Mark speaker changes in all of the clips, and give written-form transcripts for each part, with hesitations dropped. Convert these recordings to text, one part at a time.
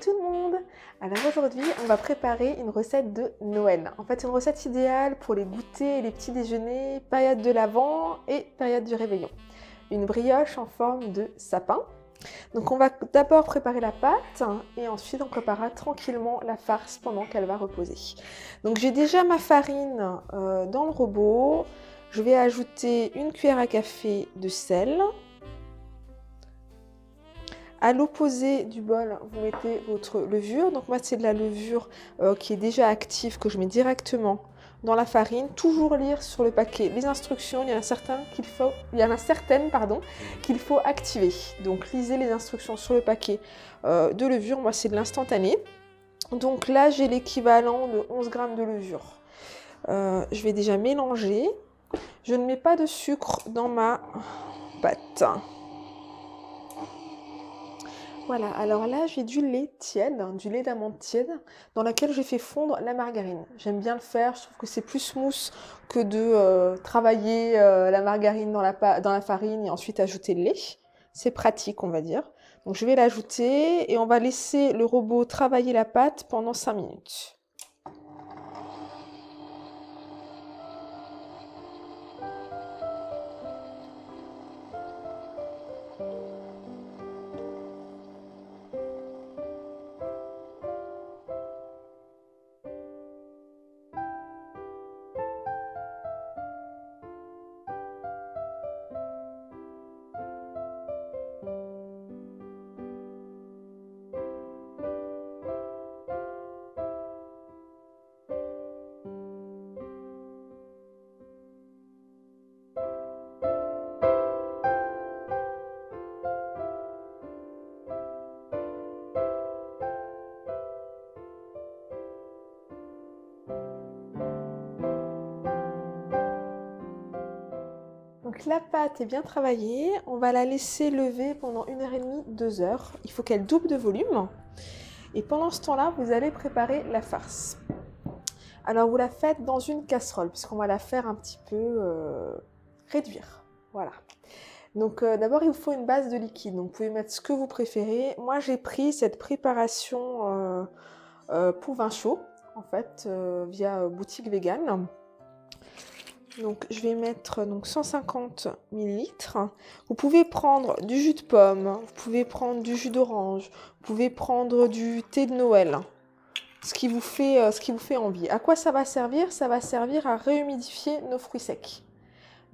Speaker 1: tout le monde! Alors aujourd'hui, on va préparer une recette de Noël. En fait, une recette idéale pour les goûters et les petits déjeuners, période de l'Avent et période du réveillon. Une brioche en forme de sapin. Donc on va d'abord préparer la pâte et ensuite on préparera tranquillement la farce pendant qu'elle va reposer. Donc j'ai déjà ma farine dans le robot. Je vais ajouter une cuillère à café de sel. À l'opposé du bol, vous mettez votre levure. Donc moi, c'est de la levure qui est déjà active que je mets directement dans la farine. Toujours lire sur le paquet les instructions. Il y en a certaines qu'il faut activer. Donc lisez les instructions sur le paquet de levure. Moi, c'est de l'instantané. Donc là, j'ai l'équivalent de 11 g de levure. Je vais déjà mélanger. Je ne mets pas de sucre dans ma pâte. Voilà, alors là j'ai du lait tiède, du lait d'amande tiède, dans lequel j'ai fait fondre la margarine. J'aime bien le faire, je trouve que c'est plus smooth que de travailler la margarine dans la farine et ensuite ajouter le lait. C'est pratique, on va dire. Donc je vais l'ajouter et on va laisser le robot travailler la pâte pendant 5 minutes. Donc la pâte est bien travaillée, on va la laisser lever pendant 1h30, 2 heures. Il faut qu'elle double de volume. Et pendant ce temps-là, vous allez préparer la farce. Alors vous la faites dans une casserole, puisqu'on va la faire un petit peu réduire. Voilà. Donc d'abord, il vous faut une base de liquide. Donc vous pouvez mettre ce que vous préférez. Moi, j'ai pris cette préparation pour vin chaud, en fait, via boutique vegan. Donc je vais mettre 150 ml. Vous pouvez prendre du jus de pomme, vous pouvez prendre du jus d'orange, vous pouvez prendre du thé de Noël, ce qui vous fait envie. À quoi ça va servir? Ça va servir à réhumidifier nos fruits secs.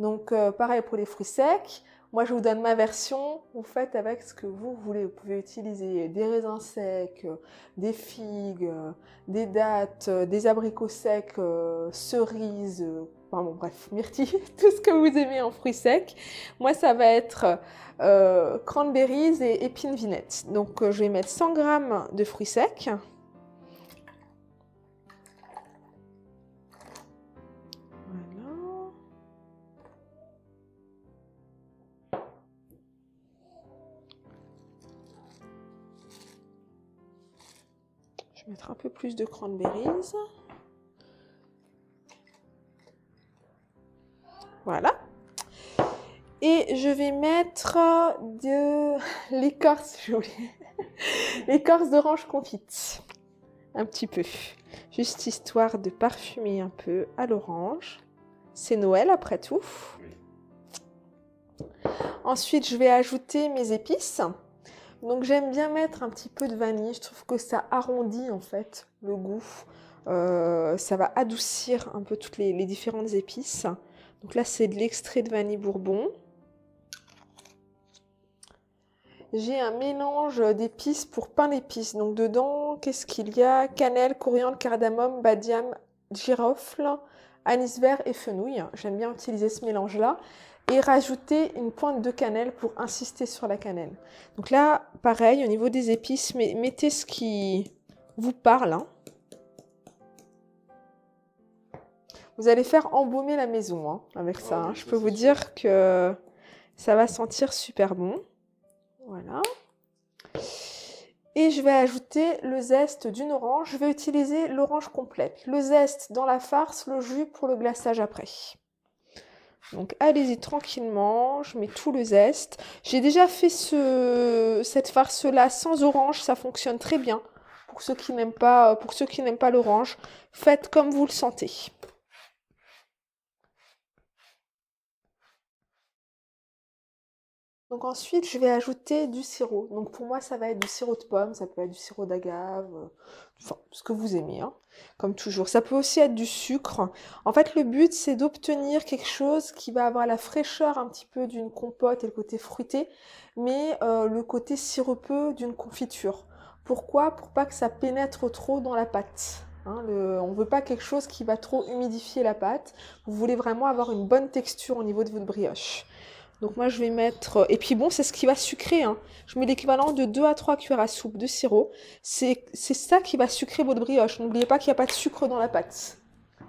Speaker 1: Donc pareil pour les fruits secs. Moi je vous donne ma version, vous faites avec ce que vous voulez. Vous pouvez utiliser des raisins secs, des figues, des dattes, des abricots secs, cerises, enfin bon bref, myrtilles, tout ce que vous aimez en fruits secs. Moi ça va être cranberries et épines vinettes. Donc je vais mettre 100 g de fruits secs. Je vais mettre un peu plus de cranberries. Voilà. Et je vais mettre de l'écorce, j'ai oublié, l'écorce d'orange confite. Un petit peu. Juste histoire de parfumer un peu à l'orange. C'est Noël après tout. Ensuite, je vais ajouter mes épices. Donc j'aime bien mettre un petit peu de vanille, je trouve que ça arrondit en fait le goût, ça va adoucir un peu toutes les différentes épices. Donc là c'est de l'extrait de vanille bourbon. J'ai un mélange d'épices pour pain d'épices, donc dedans qu'est-ce qu'il y a? Cannelle, coriandre, cardamome, badiane, girofle, anis vert et fenouil. J'aime bien utiliser ce mélange là. Et rajouter une pointe de cannelle pour insister sur la cannelle. Donc là, pareil, au niveau des épices, mettez ce qui vous parle. Hein. Vous allez faire embaumer la maison avec ça. Hein. Je peux vous dire que ça va sentir super bon. Voilà. Et je vais ajouter le zeste d'une orange. Je vais utiliser l'orange complète. Le zeste dans la farce, le jus pour le glaçage après. Donc allez-y tranquillement, je mets tout le zeste. J'ai déjà fait cette farce-là sans orange, ça fonctionne très bien. Pour ceux qui n'aiment pas l'orange, faites comme vous le sentez. Donc ensuite, je vais ajouter du sirop. Donc pour moi, ça va être du sirop de pomme, ça peut être du sirop d'agave, enfin, ce que vous aimez, hein, comme toujours. Ça peut aussi être du sucre. En fait, le but, c'est d'obtenir quelque chose qui va avoir la fraîcheur un petit peu d'une compote et le côté fruité, mais le côté sirupeux d'une confiture. Pourquoi? Pour pas que ça pénètre trop dans la pâte. Hein, on ne veut pas quelque chose qui va trop humidifier la pâte. Vous voulez vraiment avoir une bonne texture au niveau de votre brioche. Donc moi je vais mettre... Et puis bon, c'est ce qui va sucrer. Hein. Je mets l'équivalent de 2 à 3 cuillères à soupe de sirop. C'est ça qui va sucrer votre brioche. N'oubliez pas qu'il n'y a pas de sucre dans la pâte.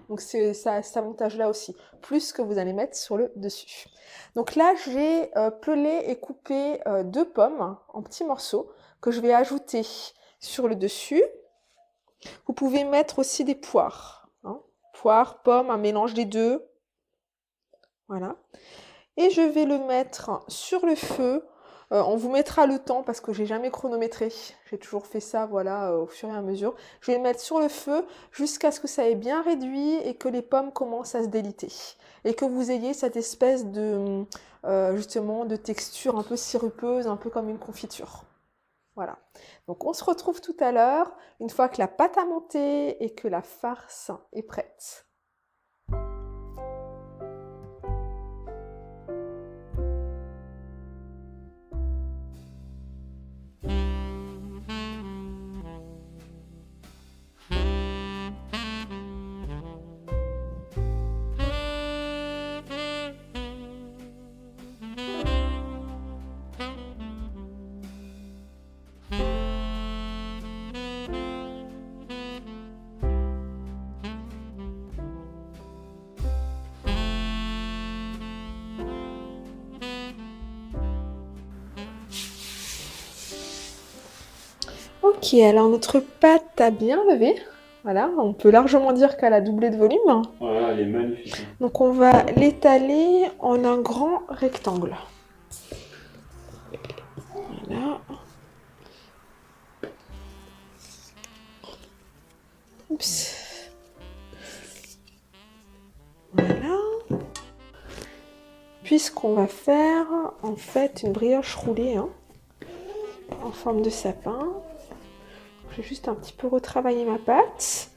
Speaker 1: Donc c'est ça, cet avantage-là aussi. Plus que vous allez mettre sur le dessus. Donc là, j'ai pelé et coupé 2 pommes en petits morceaux que je vais ajouter sur le dessus. Vous pouvez mettre aussi des poires. Hein. Poires, pommes, un mélange des deux. Voilà. Et je vais le mettre sur le feu. On vous mettra le temps parce que j'ai jamais chronométré. J'ai toujours fait ça, voilà, au fur et à mesure. Je vais le mettre sur le feu jusqu'à ce que ça ait bien réduit et que les pommes commencent à se déliter. Et que vous ayez cette espèce de, justement, de texture un peu sirupeuse, un peu comme une confiture. Voilà. Donc on se retrouve tout à l'heure, une fois que la pâte a monté et que la farce est prête. Ok, alors notre pâte a bien levé. Voilà, on peut largement dire qu'elle a doublé de volume.
Speaker 2: Voilà, elle est magnifique.
Speaker 1: Donc on va l'étaler en un grand rectangle. Voilà. Oups. Voilà. Puisqu'on va faire en fait une brioche roulée hein, en forme de sapin. Je vais juste un petit peu retravailler ma pâte.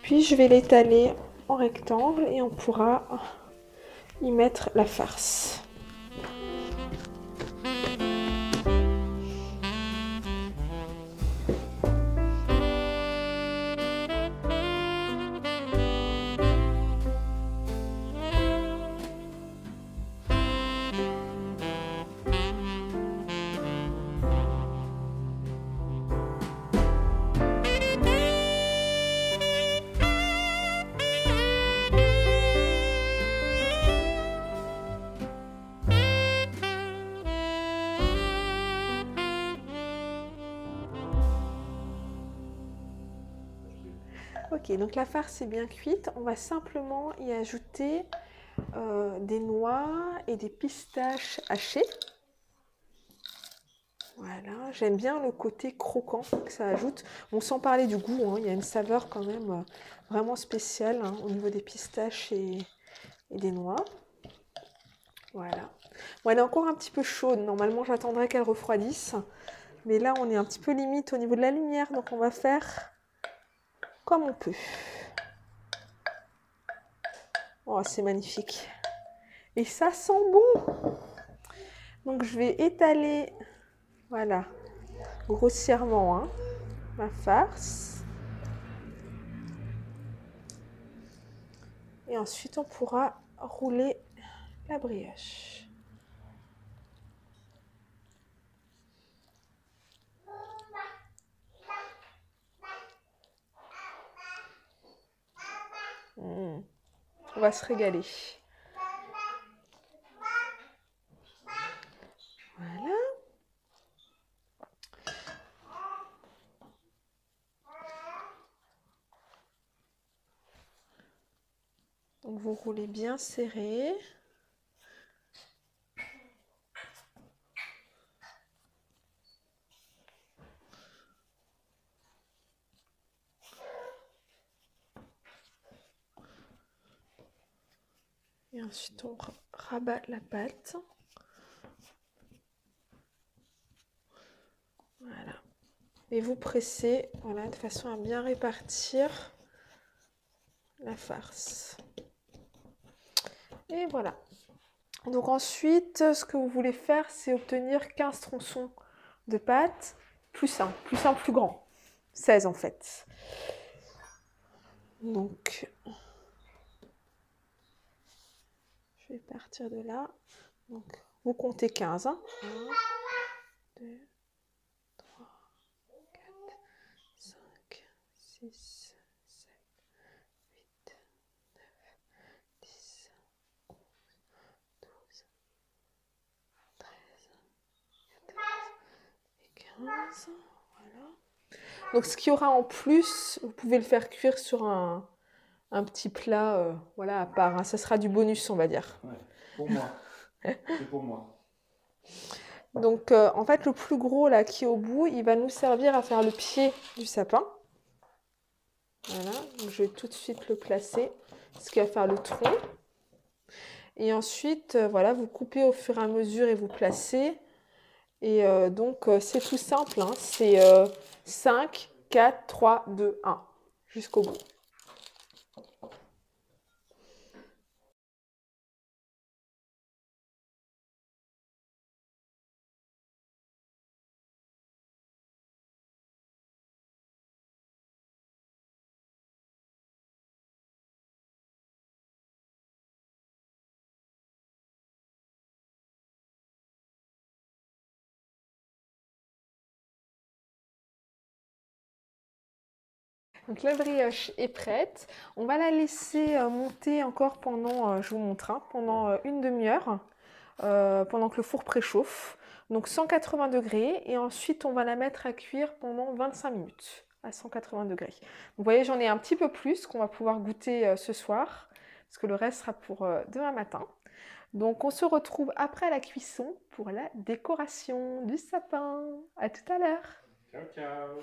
Speaker 1: Puis je vais l'étaler en rectangle et on pourra y mettre la farce. Ok, donc la farce est bien cuite. On va simplement y ajouter des noix et des pistaches hachées. Voilà, j'aime bien le côté croquant que ça ajoute. Bon, sans parler du goût, hein, il y a une saveur quand même vraiment spéciale hein, au niveau des pistaches et des noix. Voilà. Bon, elle est encore un petit peu chaude. Normalement, j'attendrai qu'elle refroidisse. Mais là, on est un petit peu limite au niveau de la lumière, donc on va faire comme on peut. Oh, c'est magnifique. Et ça sent bon. Donc, je vais étaler, voilà, grossièrement, hein, ma farce. Et ensuite, on pourra rouler la brioche. On va se régaler. Voilà. Donc vous roulez bien serré. ensuite, on rabat la pâte. Voilà. Et vous pressez, voilà, de façon à bien répartir la farce. Et voilà. Donc ensuite, ce que vous voulez faire, c'est obtenir 15 tronçons de pâte, plus un, plus grand. 16 en fait. Donc, je vais partir de là. Donc, vous comptez 15. 1, 2, 3, 4, 5, 6, 7, 8, 9, 10, 11, 12, 13, 14 et 15. Voilà. Donc, ce qu'il y aura en plus, vous pouvez le faire cuire sur un petit plat, voilà, à part. Hein. Ça sera du bonus, on va dire.
Speaker 2: Ouais, pour moi. C'est pour moi.
Speaker 1: Donc, en fait, le plus gros, là, qui est au bout, il va nous servir à faire le pied du sapin. Voilà, donc je vais tout de suite le placer, ce qui va faire le tronc. Et ensuite, voilà, vous coupez au fur et à mesure et vous placez. Et donc, c'est tout simple, hein. C'est 5, 4, 3, 2, 1, jusqu'au bout. Donc la brioche est prête. On va la laisser monter encore pendant, je vous montre, hein, pendant une demi-heure, pendant que le four préchauffe. Donc 180 degrés et ensuite on va la mettre à cuire pendant 25 minutes à 180 degrés. Vous voyez, j'en ai un petit peu plus qu'on va pouvoir goûter ce soir parce que le reste sera pour demain matin. Donc on se retrouve après la cuisson pour la décoration du sapin. À tout à l'heure.
Speaker 2: Ciao, ciao.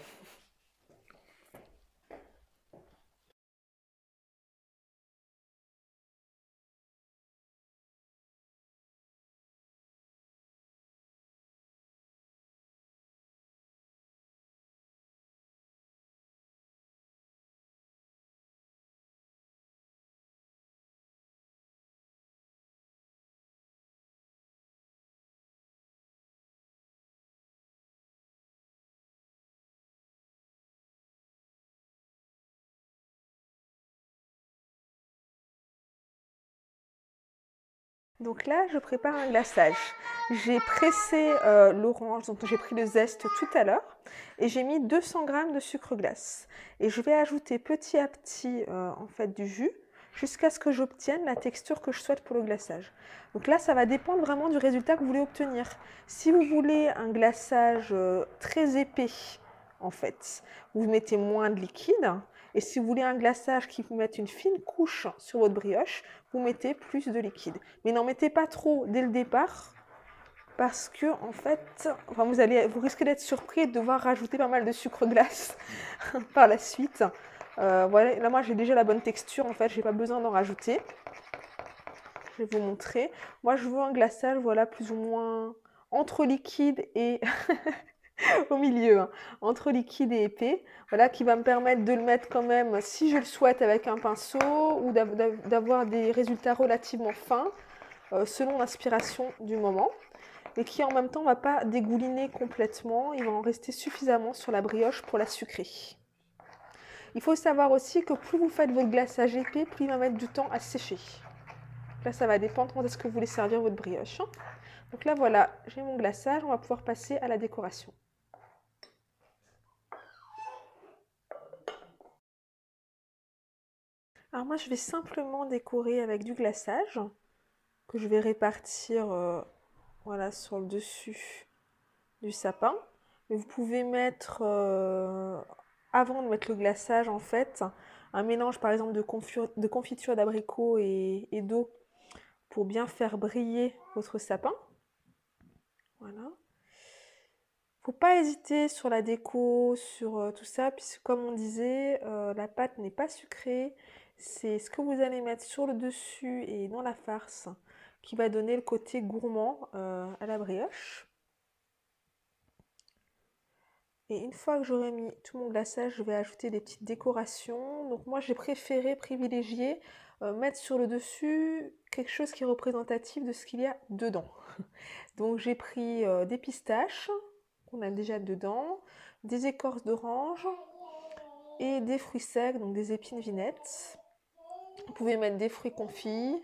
Speaker 1: Donc là, je prépare un glaçage. J'ai pressé l'orange, donc j'ai pris le zeste tout à l'heure, et j'ai mis 200 g de sucre glace. Et je vais ajouter petit à petit en fait du jus jusqu'à ce que j'obtienne la texture que je souhaite pour le glaçage. Donc là, ça va dépendre vraiment du résultat que vous voulez obtenir. Si vous voulez un glaçage très épais, en fait, vous mettez moins de liquide. Et si vous voulez un glaçage qui vous mette une fine couche sur votre brioche, vous mettez plus de liquide. Mais n'en mettez pas trop dès le départ parce que en fait, enfin, vous risquez d'être surpris et de devoir rajouter pas mal de sucre glace par la suite. Voilà, là moi j'ai déjà la bonne texture en fait, j'ai pas besoin d'en rajouter. Je vais vous montrer. Moi je veux un glaçage, voilà, plus ou moins entre liquide et au milieu, hein, entre liquide et épais, voilà, qui va me permettre de le mettre quand même, si je le souhaite, avec un pinceau ou d'avoir des résultats relativement fins, selon l'inspiration du moment, et qui en même temps ne va pas dégouliner complètement, il va en rester suffisamment sur la brioche pour la sucrer. Il faut savoir aussi que plus vous faites votre glaçage épais, plus il va mettre du temps à sécher. Là, ça va dépendre quand est-ce que vous voulez servir votre brioche. Donc là, voilà, j'ai mon glaçage, on va pouvoir passer à la décoration. Alors moi, je vais simplement décorer avec du glaçage que je vais répartir voilà, sur le dessus du sapin. Mais vous pouvez mettre, avant de mettre le glaçage, en fait, un mélange par exemple de confiture d'abricot et d'eau pour bien faire briller votre sapin. Voilà. Faut pas hésiter sur la déco, sur tout ça, puisque comme on disait, la pâte n'est pas sucrée. c'est ce que vous allez mettre sur le dessus et dans la farce qui va donner le côté gourmand à la brioche. Et une fois que j'aurai mis tout mon glaçage, je vais ajouter des petites décorations. Donc moi, j'ai préféré privilégier mettre sur le dessus quelque chose qui est représentatif de ce qu'il y a dedans. Donc j'ai pris des pistaches qu'on a déjà dedans, des écorces d'orange et des fruits secs, donc des épines vinettes. Vous pouvez mettre des fruits confits,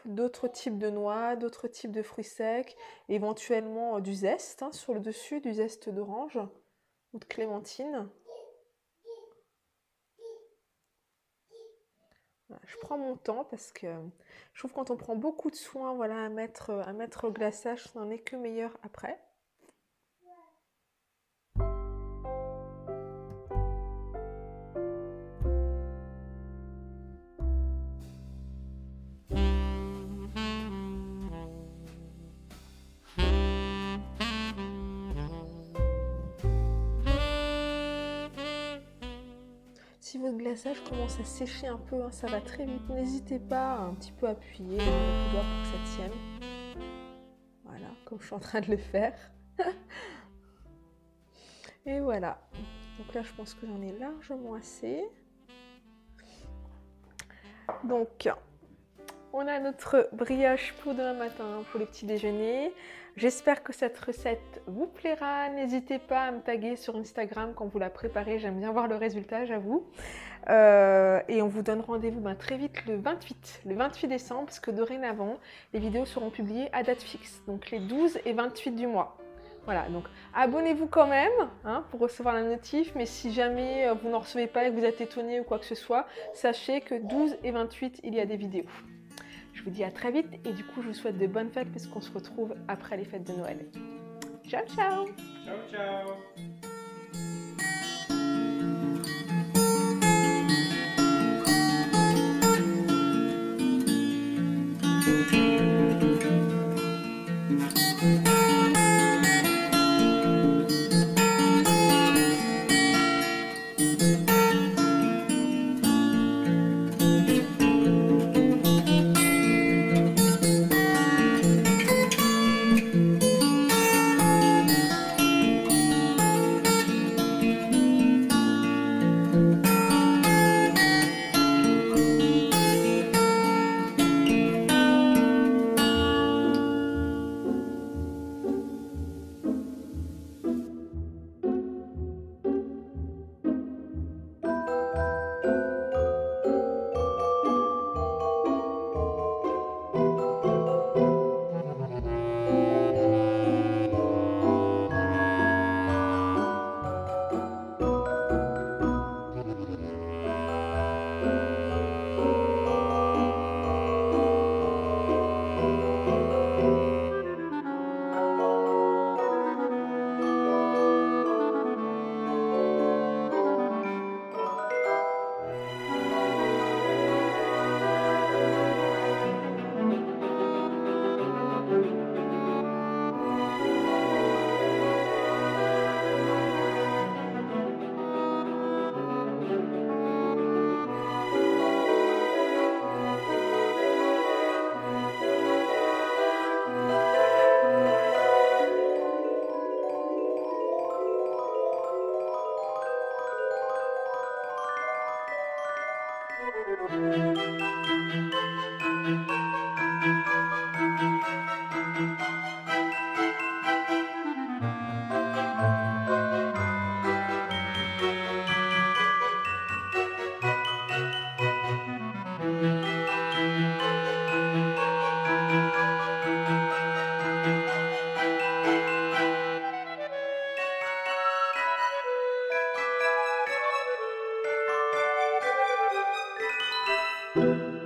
Speaker 1: d'autres types de noix, d'autres types de fruits secs, éventuellement du zeste sur le dessus, du zeste d'orange ou de clémentine. Voilà, je prends mon temps parce que je trouve que quand on prend beaucoup de soin voilà, à mettre au glaçage, ça n'en est que meilleur après. Si votre glaçage commence à sécher un peu, ça va très vite, n'hésitez pas à un petit peu appuyer avec le doigt pour que ça tienne. Voilà, comme je suis en train de le faire. Et voilà. Donc là, je pense que j'en ai largement assez. Donc, on a notre brioche pour demain matin, pour le petit déjeuner. J'espère que cette recette vous plaira. N'hésitez pas à me taguer sur Instagram quand vous la préparez. J'aime bien voir le résultat, j'avoue. Et on vous donne rendez-vous très vite le 28 décembre, parce que dorénavant, les vidéos seront publiées à date fixe. Donc les 12 et 28 du mois. Voilà, donc abonnez-vous quand même pour recevoir la notif. Mais si jamais vous n'en recevez pas et que vous êtes étonné ou quoi que ce soit, sachez que 12 et 28, il y a des vidéos. Je vous dis à très vite et du coup, je vous souhaite de bonnes fêtes parce qu'on se retrouve après les fêtes de Noël. Ciao, ciao!
Speaker 2: Ciao, ciao!
Speaker 1: Thank you.